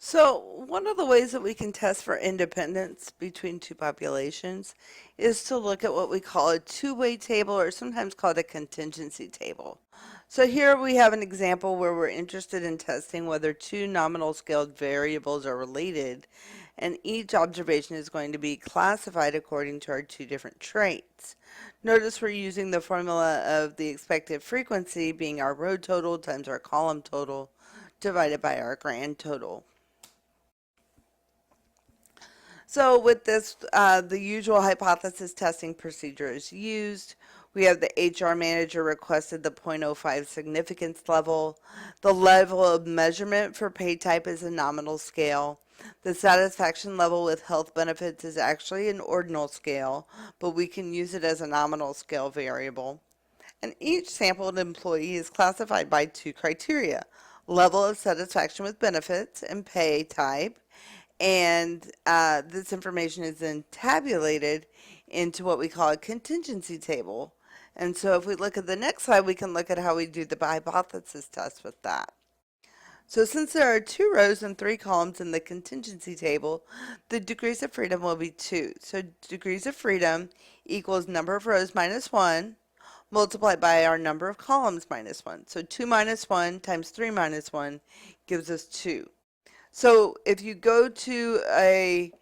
So, one of the ways that we can test for independence between two populations is to look at what we call a two-way table, or sometimes called a contingency table. So here we have an example where we're interested in testing whether two nominal scaled variables are related, and each observation is going to be classified according to our two different traits. Notice we're using the formula of the expected frequency being our row total times our column total divided by our grand total. So with this, the usual hypothesis testing procedure is used. We have the HR manager requested the zero point zero 0.05 significance level. The level of measurement for pay type is a nominal scale. The satisfaction level with health benefits is actually an ordinal scale, but we can use it as a nominal scale variable. And each sampled employee is classified by two criteria: level of satisfaction with benefits and pay type, and this information is then tabulated into what we call a contingency table. And so if we look at the next slide, we can look at how we do the hypothesis test with that. So since there are two rows and three columns in the contingency table, the degrees of freedom will be 2. So degrees of freedom equals number of rows minus 1 multiplied by our number of columns minus 1. So 2 minus 1 times 3 minus 1 gives us 2. So if you go to a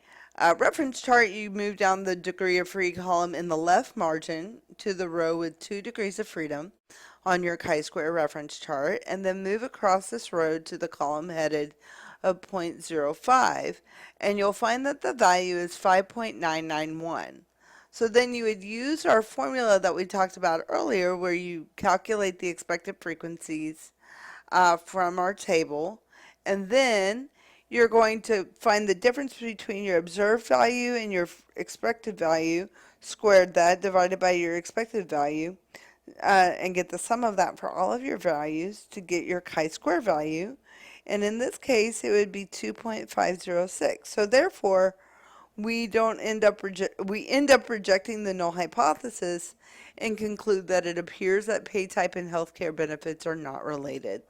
reference chart, you move down the degree of free column in the left margin to the row with 2 degrees of freedom on your chi-square reference chart, and then move across this row to the column headed of 0.05, and you'll find that the value is 5.991. So then you would use our formula that we talked about earlier, where you calculate the expected frequencies from our table, and then you're going to find the difference between your observed value and your expected value, squared that, divided by your expected value, and get the sum of that for all of your values to get your chi-square value. And in this case, it would be 2.506. So therefore, we don't end up we end up rejecting the null hypothesis and conclude that it appears that pay type and healthcare benefits are not related.